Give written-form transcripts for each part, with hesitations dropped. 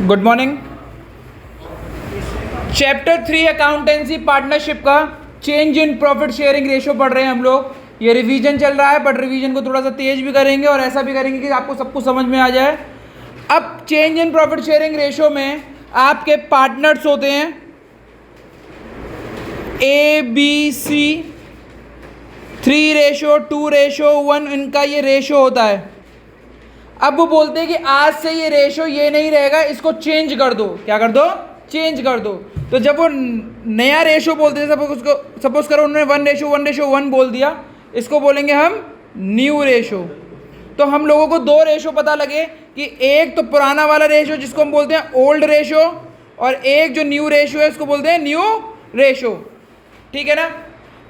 Good morning. Chapter 3 accountancy partnership का change in profit sharing ratio पढ़ रहे हैं हम लोग। ये रिवीजन चल रहा है, बट रिवीजन को थोड़ा सा तेज भी करेंगे और ऐसा भी करेंगे कि आपको सब कुछ समझ में आ जाए। अब change in profit sharing ratio में आपके पार्टनर्स होते हैं ABC, 3:2:1, इनका ये रेशो होता है। अब वो बोलते हैं कि आज से ये रेशो ये नहीं रहेगा, इसको चेंज कर दो। क्या कर दो? चेंज कर दो। तो जब वो नया रेशो बोलते हैं, सपोज करो उन्होंने 1:1:1 बोल दिया, इसको बोलेंगे हम न्यू रेशो। तो हम लोगों को दो रेशो पता लगे कि एक तो पुराना वाला रेशो जिसको हम बोलते हैं ओल्ड रेशो, और एक जो न्यू रेशो है उसको बोलते हैं न्यू रेशो। ठीक है ना?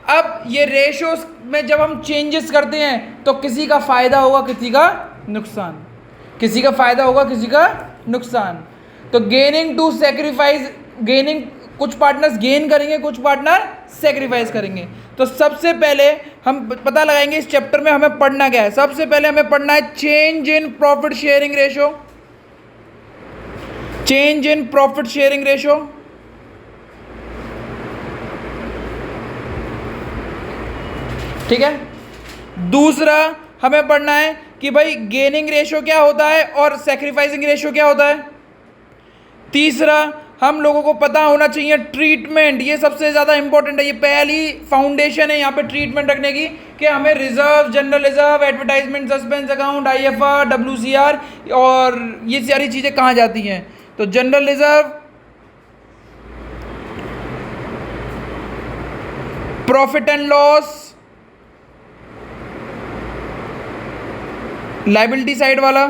अब ये रेशो में जब हम चेंजेस करते हैं तो किसी का फायदा होगा, किसी का नुकसान। किसी का फायदा होगा, किसी का नुकसान। तो गेनिंग टू सेक्रीफाइस, गेनिंग, कुछ पार्टनर्स गेन करेंगे, कुछ पार्टनर सेक्रीफाइस करेंगे। तो सबसे पहले हम पता लगाएंगे इस चैप्टर में हमें पढ़ना क्या है। सबसे पहले हमें पढ़ना है change in profit sharing ratio. Change in profit sharing ratio. ठीक है। दूसरा हमें पढ़ना है कि भाई गेनिंग रेशो क्या होता है और सेक्रीफाइसिंग रेशो क्या होता है। तीसरा हम लोगों को पता होना चाहिए ट्रीटमेंट। ये सबसे ज़्यादा इंपॉर्टेंट है, ये पहली फाउंडेशन है यहाँ पे ट्रीटमेंट रखने की, कि हमें reserve, general reserve, advertisement suspense account, IFR, WCR और ये सारी चीज़ें कहाँ जाती हैं। तो general reserve, profit and loss, liability side वाला,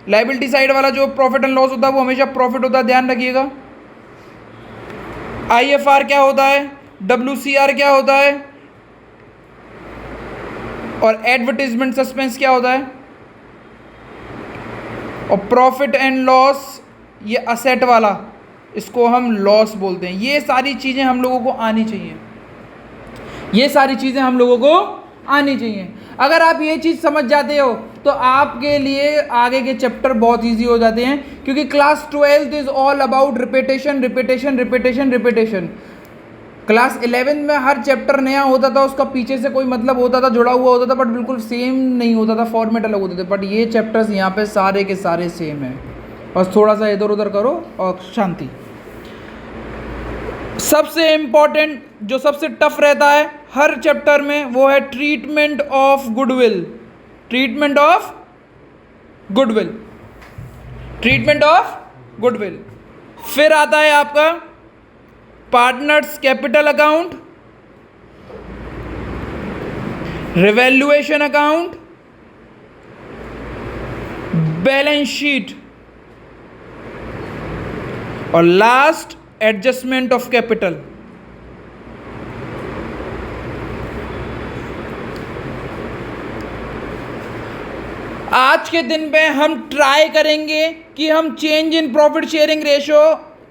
लाइबिलिटी साइड वाला जो प्रॉफिट एंड लॉस होता है वो हमेशा प्रॉफिट होता है, ध्यान रखिएगा। IFR क्या होता है, WCR क्या होता है, और एडवर्टाइजमेंट सस्पेंस क्या होता है, और प्रॉफिट एंड लॉस ये असेट वाला, इसको हम लॉस बोलते हैं। ये सारी चीज़ें हम लोगों को आनी चाहिए, ये सारी चीज़ें हम लोगों को आनी चाहिए। अगर आप ये चीज़ समझ जाते हो तो आपके लिए आगे के चैप्टर बहुत इजी हो जाते हैं, क्योंकि class 12th is all about repetition repetition repetition repetition. Class 11 में हर चैप्टर नया होता था, उसका पीछे से कोई मतलब होता था, जुड़ा हुआ होता था, बट बिल्कुल सेम नहीं होता था, फॉर्मेट अलग होते थे। बट ये चैप्टर्स यहाँ पे सारे के सारे सेम हैं, बस थोड़ा सा इधर उधर करो और शांति। सबसे इम्पॉर्टेंट जो सबसे टफ रहता है हर चैप्टर में वो है treatment of goodwill. Treatment of goodwill, treatment of goodwill. फिर आता है आपका partners capital account, revaluation account, balance sheet, और लास्ट एडजस्टमेंट ऑफ कैपिटल। आज के दिन में हम ट्राई करेंगे कि हम change in profit sharing ratio,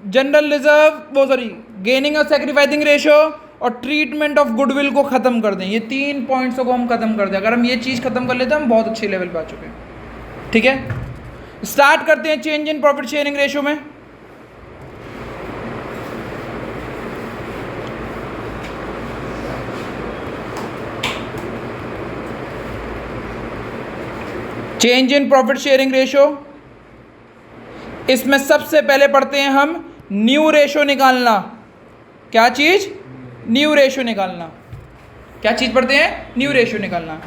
general reserve, gaining और सेक्रीफाइसिंग रेशो और ट्रीटमेंट ऑफ गुडविल को खत्म कर दें। ये 3 पॉइंट्स को हम खत्म कर दें। अगर हम ये चीज़ खत्म कर लेते हैं हम बहुत अच्छे लेवल पे आ चुके हैं। ठीक है, स्टार्ट करते हैं change in profit sharing ratio में। Change in profit sharing ratio, इसमें सबसे पहले पढ़ते हैं हम न्यू रेशो निकालना। क्या चीज? न्यू रेशो निकालना। क्या चीज पढ़ते हैं? न्यू रेशो निकालना।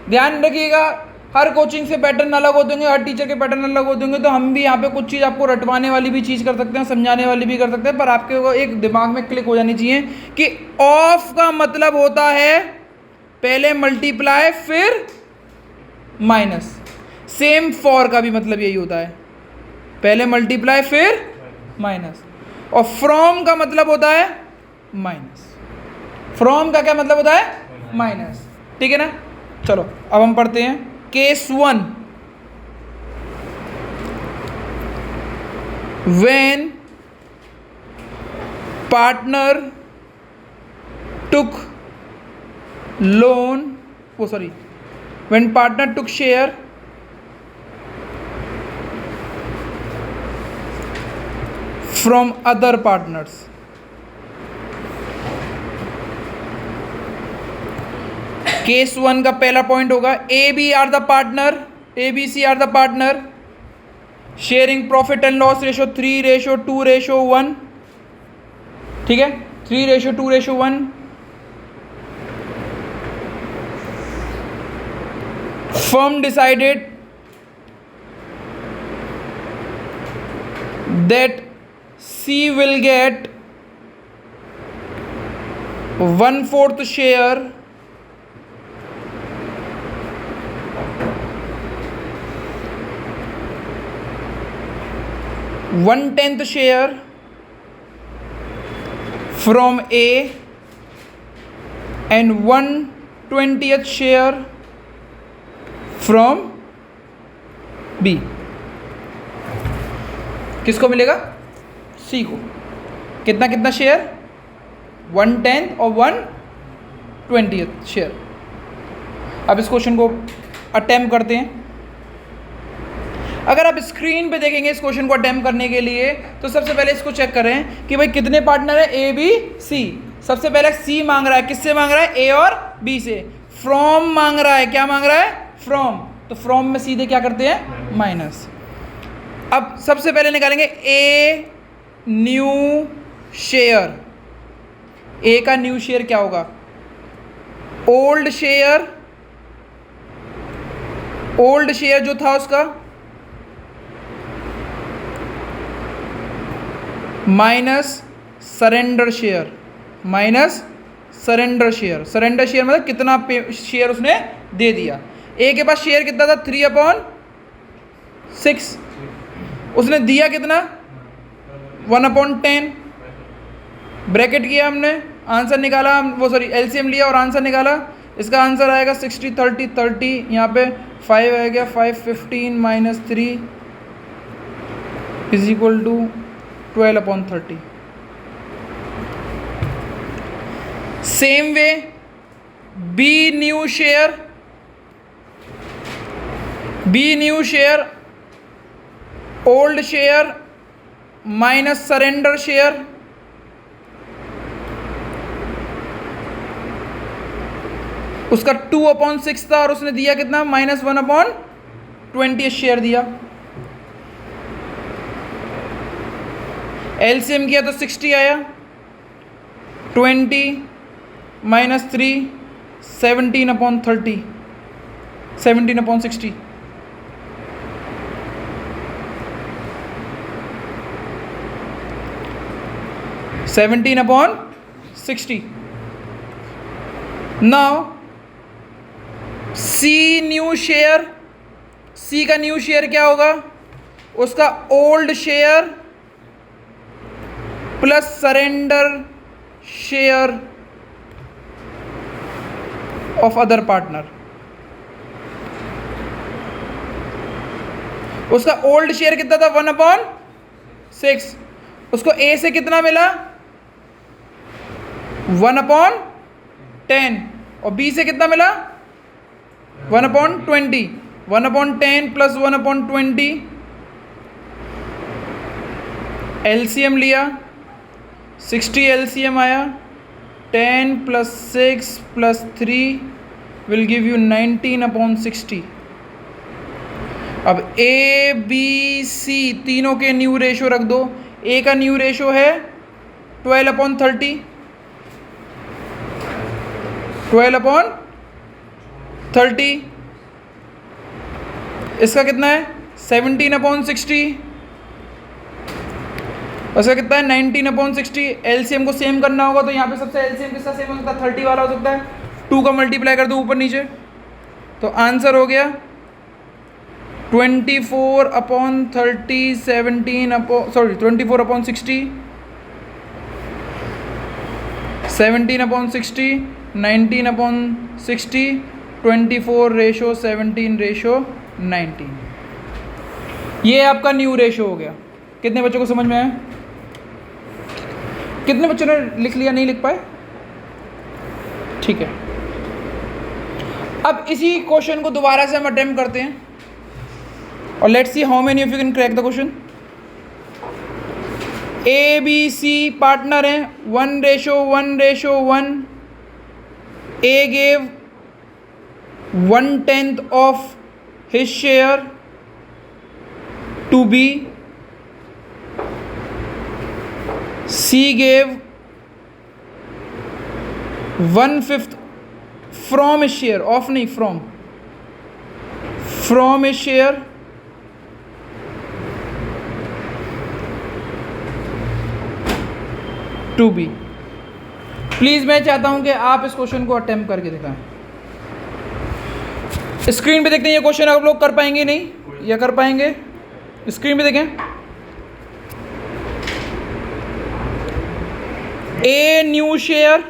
ध्यान रखिएगा, हर कोचिंग से पैटर्न अलग होते होंगे, हर टीचर के पैटर्न अलग होते होंगे, तो हम भी यहाँ पे कुछ चीज़ आपको रटवाने वाली भी चीज़ कर सकते हैं, समझाने वाली भी कर सकते हैं, पर आपके को एक दिमाग में क्लिक हो जानी चाहिए कि ऑफ का मतलब होता है पहले मल्टीप्लाई फिर माइनस। सेम फॉर का भी मतलब यही होता है, पहले मल्टीप्लाई फिर माइनस। और फ्रॉम का मतलब होता है माइनस। फ्रॉम का क्या मतलब होता है? माइनस। ठीक है ना? चलो अब हम पढ़ते हैं case 1। When partner took loan, when partner took share from other partners. Case 1 का पहला पॉइंट होगा A B are the partner, A B C are the partner, sharing profit and loss ratio 3:2:1, ठीक है, 3:2:1। firm decided that C will get 1/4 share (1/10) share from A and 1/20 share from B. किसको मिलेगा? सी को। कितना कितना share? 1/10 और 1/20 share. अब इस क्वेश्चन को अटेम्प्ट करते हैं। अगर आप स्क्रीन पे देखेंगे इस क्वेश्चन को अटेम्प्ट करने के लिए, तो सबसे पहले इसको चेक करें कि भाई कितने पार्टनर है, ए बी सी। सबसे पहले सी मांग रहा है, किससे मांग रहा है? ए और बी से। फ्रॉम मांग रहा है, क्या मांग रहा है? फ्रॉम। तो फ्रॉम में सीधे क्या करते हैं? माइनस। अब सबसे पहले निकालेंगे ए न्यू शेयर। ए का न्यू शेयर क्या होगा? ओल्ड शेयर, ओल्ड शेयर जो था उसका minus surrender share, minus surrender share. Surrender share मतलब कितना शेयर उसने दे दिया। ए के पास शेयर कितना था? 3/6। उसने दिया कितना? 1/10। ब्रैकेट किया हमने, आंसर निकाला, वो सॉरी एलसीएम लिया और आंसर निकाला। इसका आंसर आएगा 60 30 30। यहाँ पे 5 आएगा, 5 15 minus 3 is equal to 12/30। Same way B new share, B new share old share minus surrender share, उसका 2/6 था और उसने दिया कितना? माइनस 1/20 शेयर दिया। एलसीएम किया तो 60 आया, 20 minus 3 17/30, 17/60। Now C new share, C का न्यू शेयर क्या होगा? उसका old share plus surrender share of other partner. उसका ओल्ड शेयर कितना था? 1/6। उसको ए से कितना मिला? 1/10। और बी से कितना मिला? 1/20। 1/10 प्लस 1/20। एलसीएम लिया, 60 एलसीएम आया, 10 plus 6 plus 3 will give you 19/60। अब ए बी सी तीनों के न्यू रेशो रख दो। ए का न्यू रेशो है 12/30, 12/30। इसका कितना है? 17/60। उसका कितना है? 19/60। एलसीएम को सेम करना होगा तो यहाँ पे सबसे एलसीएम किसका सेम हो सकता है? 30 वाला हो सकता है। 2 का मल्टीप्लाई कर दो ऊपर नीचे, तो आंसर हो गया 24/30 24/60 17/60 19/60 24:17:19। ये आपका न्यू रेशो हो गया। कितने बच्चों को समझ में आया? कितने बच्चों ने लिख लिया? नहीं लिख पाए? ठीक है। अब इसी क्वेश्चन को दोबारा से हम अटेम्प्ट करते हैं और let's see how many of you can crack the question. A B C partner हैं, 1:1:1. A gave 1/10 of his share to B. C gave 1/5 from his share, of नहीं from his share to B. Please मैं चाहता हूं कि आप इस question को attempt करके दिखाएं. स्क्रीन पे देखते हैं ये क्वेश्चन आप लोग कर पाएंगे नहीं या कर पाएंगे? स्क्रीन पे देखें. ए न्यू शेयर,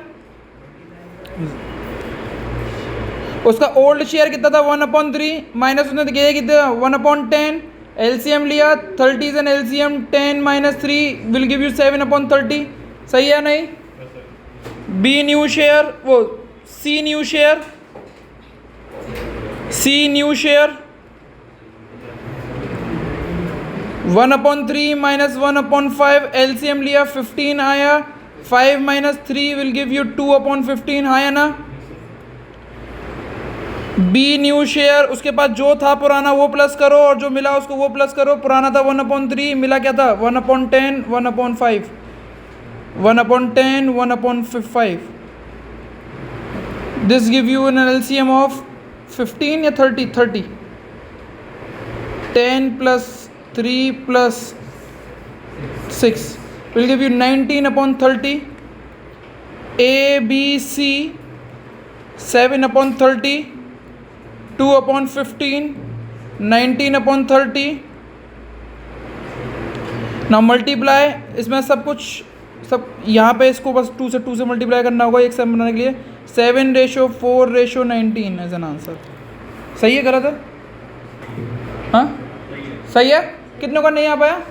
उसका ओल्ड शेयर कितना था 1/3 माइनस उसने किया कितना 1/10. एलसीएम लिया 30 and LCM 10 - 3 will give you 7/30. सही है नहीं? बी न्यू शेयर, वो सी न्यू शेयर, सी न्यू शेयर 1/3 माइनस 1/5. एलसीएम लिया 15 आया, 5 - 3 विल गिव यू 2/15. आया ना? बी न्यू शेयर, उसके पास जो था पुराना वो प्लस करो और जो मिला उसको वो प्लस करो. पुराना था 1/3, मिला क्या था 1/10, 1/5, 1/10, 1/5. This give you an LCM of 15 या 30. 10 + 3 + 6 will give you 19/30. A B C 7/30, 2/15, 19/30. ना मल्टीप्लाई, इसमें सब कुछ सब यहाँ पे इसको बस 2 से मल्टीप्लाई करना होगा एक सेम बनाने के लिए. 7:4:19 एज एन आंसर. सही है गलत है? हाँ सही है. कितनों का नहीं आ पाया?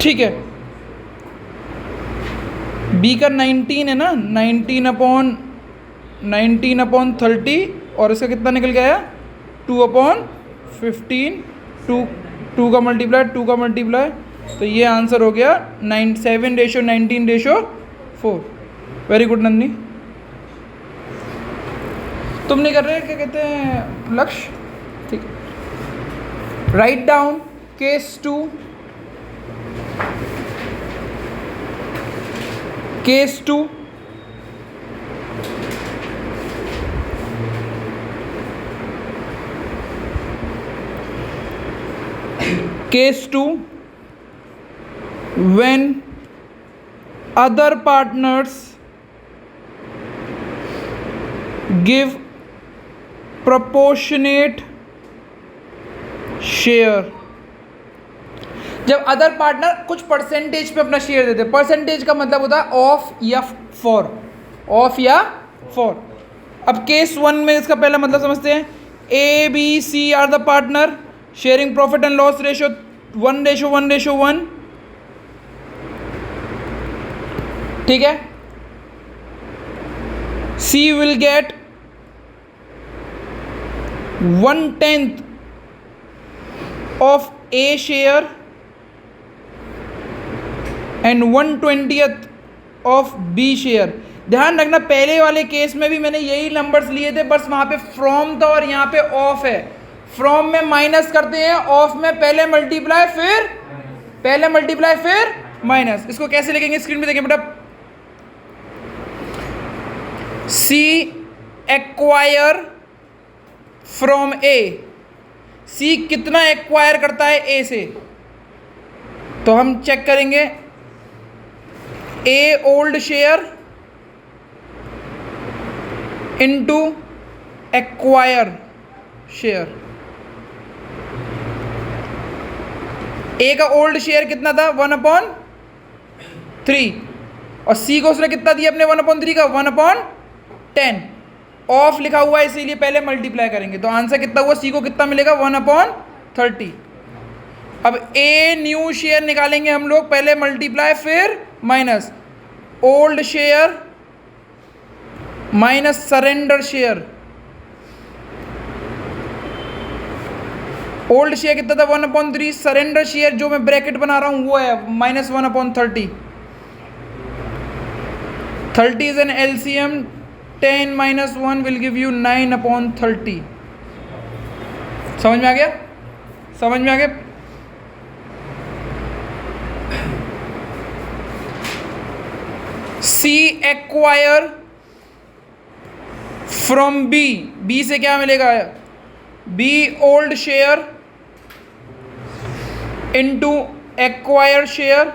ठीक है. बी का 19 है ना, 19/30 और इसका कितना निकल गया 2/15. 2 का मल्टीप्लाई, तो ये आंसर हो गया 7:19:4. Very good Nandi. तुम नहीं कर रहे क्या कहते हैं लक्ष्य? ठीक है. Write down case 2. Case 2. Case 2, when other partners give proportionate share. जब अदर पार्टनर कुछ परसेंटेज पे अपना शेयर देते. परसेंटेज का मतलब होता है ऑफ या फॉर. ऑफ या फॉर. अब केस 1 में इसका पहला मतलब समझते हैं. A B C are the partner sharing profit and loss ratio 1:1:1. ठीक है. C will get 1/10 of A share and 1/20 of B share. ध्यान रखना पहले वाले केस में भी मैंने यही नंबर्स लिए थे, बस वहां पे फ्रॉम था और यहाँ पे ऑफ है. फ्रॉम में माइनस करते हैं, ऑफ में पहले मल्टीप्लाई फिर माइनस. इसको कैसे लिखेंगे स्क्रीन पे देखें बेटा. सी एक्वायर फ्रॉम ए. सी कितना एक्वायर करता है ए से, तो हम चेक करेंगे. A old share into acquire share. A का ओल्ड शेयर कितना था 1/3 और सी को उसने कितना दिया अपने 1/3 का 1/10. ऑफ लिखा हुआ है इसीलिए पहले मल्टीप्लाई करेंगे, तो आंसर कितना हुआ सी को कितना मिलेगा 1/30. अब ए न्यू शेयर निकालेंगे हम लोग, पहले मल्टीप्लाई फिर minus. Old share minus surrender share old share कितना था 1/3, सरेंडर शेयर जो मैं ब्रैकेट बना रहा हूं वो है -1/30। 30 is an LCM, 10 - 1 will give you 9/30। समझ में आ गया? समझ में आ गया? C acquire from B, B से क्या मिलेगा? B old share into acquire share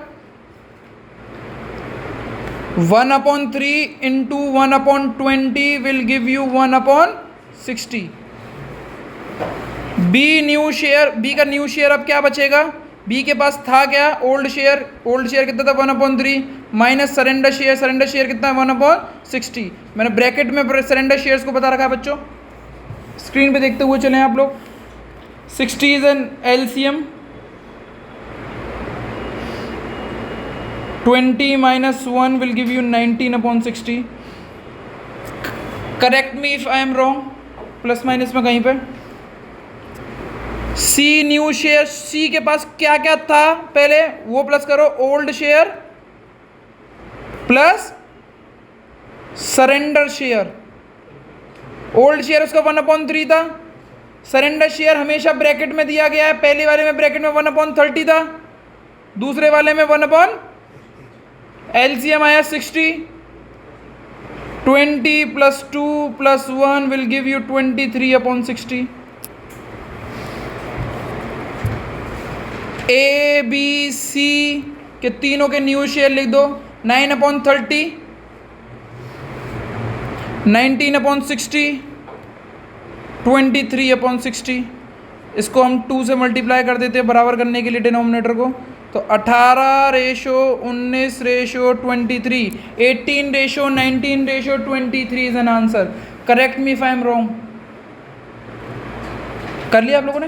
1/3 into 1/20 will give you 1/60। B new share, B का न्यू शेयर अब क्या बचेगा? बी के पास था क्या? ओल्ड शेयर, ओल्ड शेयर कितना था 1/3 minus surrender share, surrender share कितना है 1/60। मैंने ब्रैकेट में सरेंडर शेयर्स को बता रखा है बच्चों, स्क्रीन पे देखते हुए चलें आप लोग। 60 is an LCM, 20 - 1 will give you 19/60। Correct me if I am wrong, plus minus में कहीं पे। सी न्यू शेयर, सी के पास क्या क्या था पहले वो प्लस करो, old share plus surrender share. Old share उसका 1/3 था, सरेंडर शेयर हमेशा ब्रैकेट में दिया गया है, पहले वाले में ब्रैकेट में 1/30 था, दूसरे वाले में 1/, एलसीएम आया 60। 20 + 2 + 1 will give you 23/60। A B C के तीनों के न्यू शेयर लिख दो, 9/30, 19/60, 23/60। इसको हम 2 से मल्टीप्लाई कर देते हैं बराबर करने के लिए डिनोमिनेटर को, तो 18:19:23, 18:19:23 is an answer. Correct me if I am wrong. कर लिया आप लोगों ने?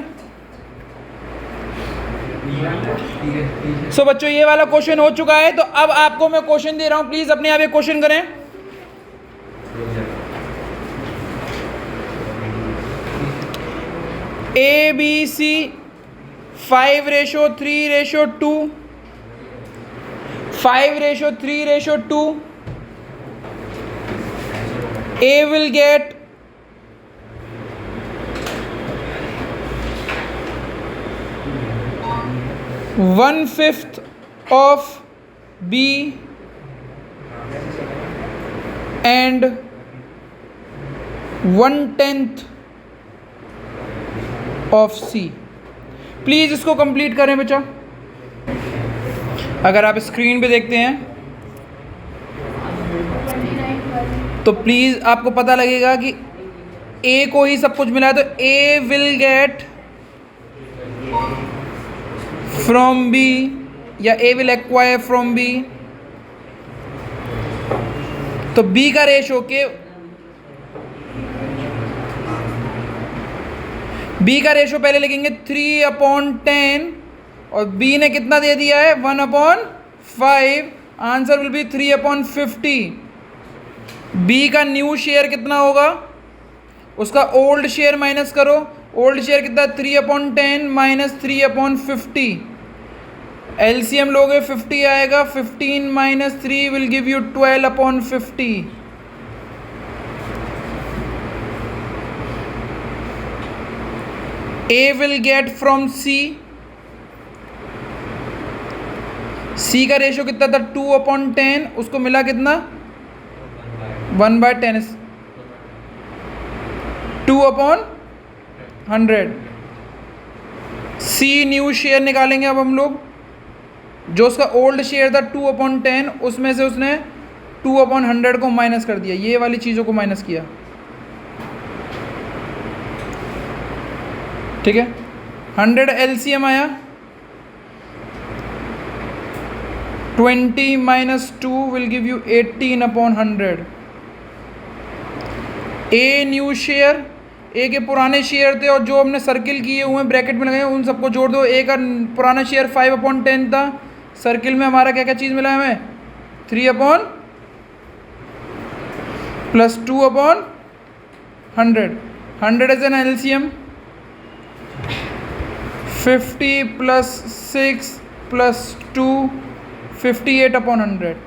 सो बच्चों ये वाला क्वेश्चन हो चुका है, तो अब आपको मैं क्वेश्चन दे रहा हूं, प्लीज अपने आप ये क्वेश्चन करें। A B C 5:3:2, 5:3:2, A will get 1/5 of B and 1/10 of C. Please इसको कंप्लीट करें बच्चा। अगर आप स्क्रीन पे देखते हैं तो प्लीज आपको पता लगेगा कि ए को ही सब कुछ मिला है, तो ए विल गेट फ्रॉम बी या ए विल एक्वायर फ्रॉम बी, तो बी का रेशो के बी का रेशो पहले लिखेंगे 3/10 और बी ने कितना दे दिया है 1/5, आंसर विल बी 3/50। बी का न्यू शेयर कितना होगा, उसका ओल्ड शेयर माइनस करो, ओल्ड शेयर कितना 3/10 माइनस 3/50, एलसीएम लोगे 50 आएगा, 15 - 3 will give you 12/50। A will get from C, C का रेशो कितना था 2/10, उसको मिला कितना 1/10, 2/100। C न्यू शेयर निकालेंगे अब हम लोग, जो उसका ओल्ड शेयर था 2/10, उसमें से उसने 2/100 को माइनस कर दिया, ये वाली चीज़ों को माइनस किया, ठीक है। 100 एलसीएम आया, 20 - 2 will give you 18/100। A new share, A के पुराने शेयर थे और जो हमने सर्किल किए हुए ब्रैकेट में लगाए उन सबको जोड़ दो। ए का पुराना शेयर 5/10 था, सर्किल में हमारा क्या क्या चीज़ मिला हमें 3/ plus 2/100, 100 is an LCM, 50 plus 6 plus 2 58/100।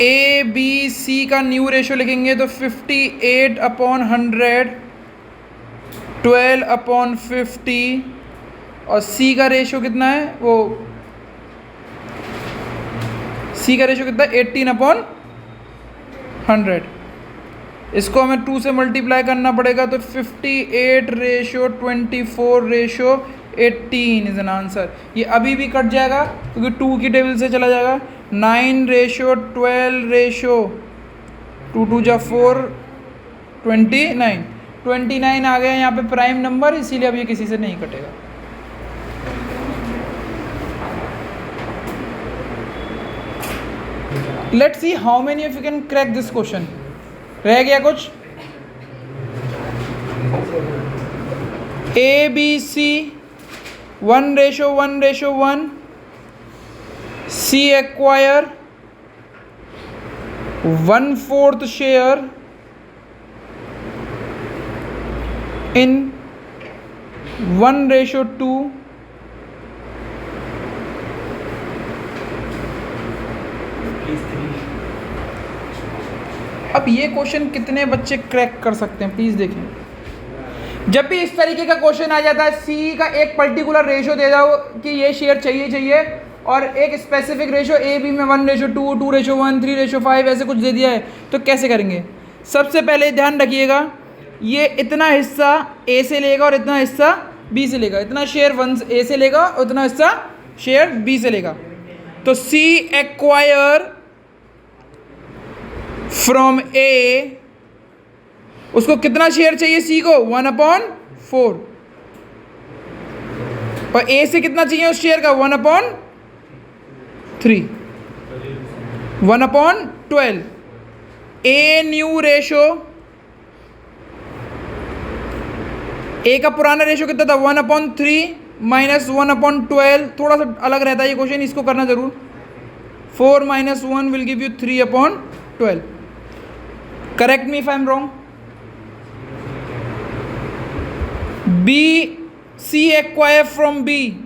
A B C का न्यू रेशो लिखेंगे तो 58/100 12/50 और सी का रेशो कितना है, वो सी का रेशो कितना है 18/100। इसको हमें 2 से मल्टीप्लाई करना पड़ेगा तो 58/24/18 इज एन आंसर। ये अभी भी कट जाएगा क्योंकि 2 की टेबल से चला जाएगा। 9/12 2 जा 4 29 आ गया यहाँ पे प्राइम नंबर, इसीलिए अब ये किसी से नहीं कटेगा। Let's see how many of you can crack this question. रह गया कुछ? A B C 1:1:1 C acquire 1/4 share in 1:2 अब ये क्वेश्चन कितने बच्चे क्रैक कर सकते हैं प्लीज देखें। जब भी इस तरीके का क्वेश्चन आ जाता है, सी का एक पर्टिकुलर रेशो दे दो कि ये शेयर चाहिए और एक स्पेसिफिक रेशो ए बी में 1:2 2:1 3:5 ऐसे कुछ दे दिया है, तो कैसे करेंगे? सबसे पहले ध्यान रखिएगा, ये इतना हिस्सा ए से लेगा और इतना हिस्सा बी से लेगा, इतना शेयर 1 ए से लेगा और इतना हिस्सा शेयर बी से लेगा। तो सी एक्वायर फ्रॉम ए, उसको कितना शेयर चाहिए सी को? 1/4 और ए से कितना चाहिए उस शेयर का? 1/3 1/12। ए न्यू रेशो, ए का पुराना रेशो कितना था? 1/3 माइनस 1/12, थोड़ा सा अलग रहता है ये क्वेश्चन, इसको करना जरूर। 4 - 1 will give you 3/12। Correct me if I am wrong. B C acquire from B,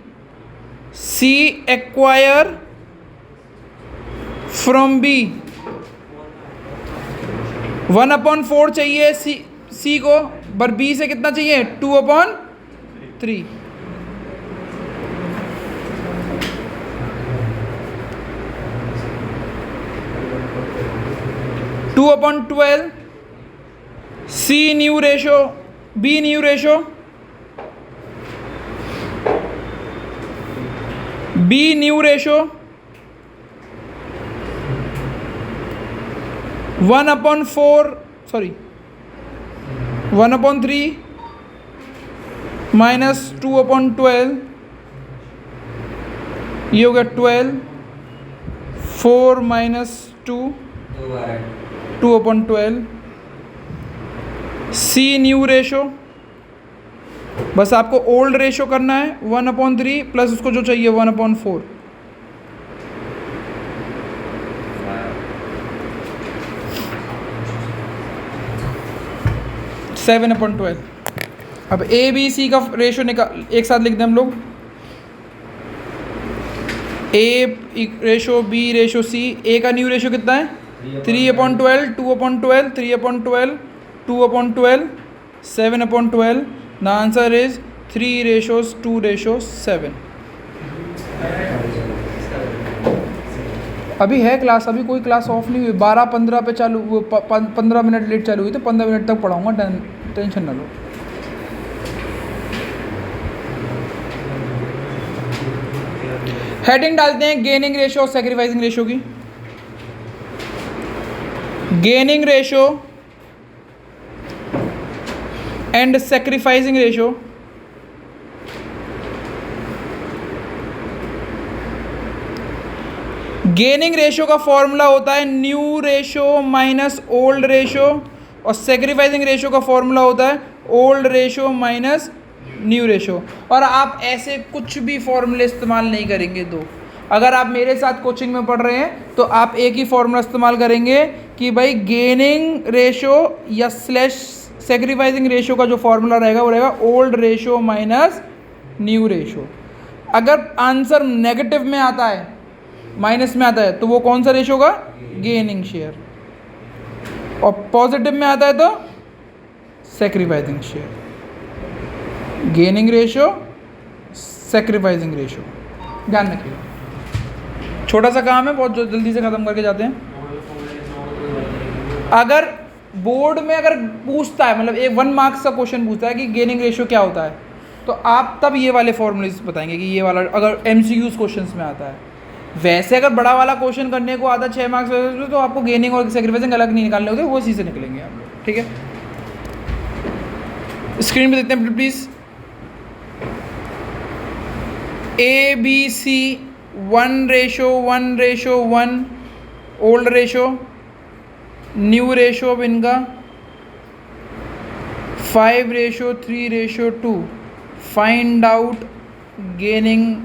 C acquire from B 1/4 चाहिए सी को, पर बी से कितना चाहिए? 2/3। (2/12) C new ratio, B new ratio, B new ratio 1/3 minus 2/12, ये हो गया 12। 4 - 2 2/12। सी न्यू रेशो, बस आपको ओल्ड रेशो करना है 1/3 प्लस उसको जो चाहिए 1/4। 7/12। अब ए बी सी का रेशो निकाल, एक साथ लिख दें हम लोग। ए रेशो बी रेशो सी, ए का न्यू रेशो कितना है? 3/12 2/12 3/12 2/12 7/12। The answer is 3:2:7। अभी है क्लास, अभी कोई क्लास ऑफ नहीं हुई, 12:15 पे चालू, वो 15 मिनट लेट चालू हुई, तो 15 मिनट तक पढ़ाऊँगा, टेंशन ना लो। हेडिंग डालते हैं गेनिंग रेशो और सैक्रिफाइसिंग रेशो की। Gaining ratio and sacrificing ratio. Gaining ratio का फॉर्मूला होता है new ratio minus old ratio, और सैक्रिफाइसिंग रेशो का फॉर्मूला होता है old ratio minus new ratio. और आप ऐसे कुछ भी फॉर्मूले इस्तेमाल नहीं करेंगे दो। अगर आप मेरे साथ कोचिंग में पढ़ रहे हैं तो आप एक ही फॉर्मूला इस्तेमाल करेंगे कि भाई गेनिंग रेशो या स्लैश सेक्रीफाइसिंग रेशियो का जो फॉर्मूला रहेगा वो रहेगा old ratio minus new ratio. अगर आंसर नेगेटिव में आता है, माइनस में आता है, तो वो कौन सा रेशियो होगा? Gaining share. और पॉजिटिव में आता है तो sacrificing share. Gaining ratio, sacrificing ratio, ध्यान रखिएगा। छोटा सा काम है, बहुत जल्दी से ख़त्म करके जाते हैं। अगर बोर्ड में अगर पूछता है, मतलब एक 1 मार्क्स का क्वेश्चन पूछता है कि गेनिंग रेशियो क्या होता है, तो आप तब ये वाले फॉर्मूलेस बताएंगे कि ये वाला, अगर MCQs क्वेश्चंस में आता है। वैसे अगर बड़ा वाला क्वेश्चन करने को आता है 6 मार्क्स में, तो आपको गेनिंग और सेक्रीफाइसिंग अलग नहीं निकालने होते, वो इसी से निकलेंगे आप। ठीक है, स्क्रीन पे देखते हैं please. ABC 1:1:1 old ratio, new ratio अब इनका 5:3:2। Find out gaining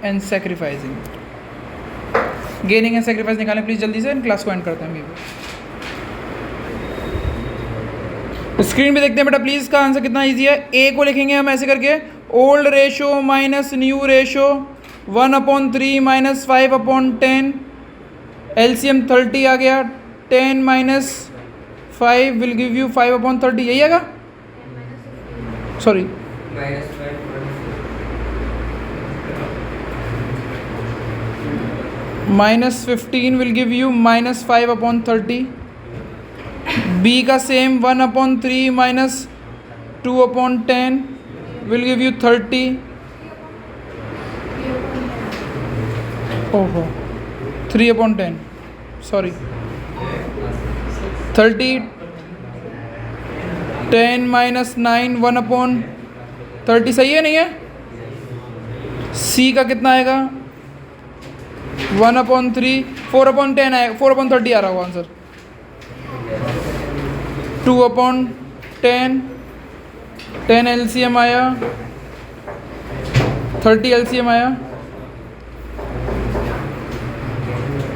and sacrificing. Gaining and sacrifice निकालें प्लीज़ जल्दी से, इन क्लास को एंड करते हैं अभी। स्क्रीन पे देखते हैं बेटा प्लीज़, का आंसर कितना इजी है। ए को लिखेंगे हम ऐसे करके, old ratio minus new ratio 1/3 minus 5/10, LCM 30 आ गया। 10 माइनस 5 विल गिव यू 5/30, यही आएगा, sorry -15 will give you -5/30। B का same 1/3 minus 2/10 will give you 30। ओहो 3/10, सॉरी 30। 10 माइनस 9 1/30, सही है नहीं है? C का कितना आएगा? 1/3 4/10 आएगा, 4/30 आ रहा होगा आंसर। 2/10, 10 LCM आया, 30 LCM आया।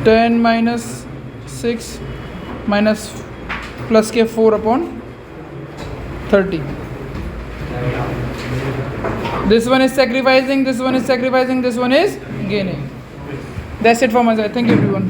10 माइनस 6 माइनस प्लस के 4/30। This one is sacrificing, this one is sacrificing, this one is gaining. That's it for my side. Thank you everyone.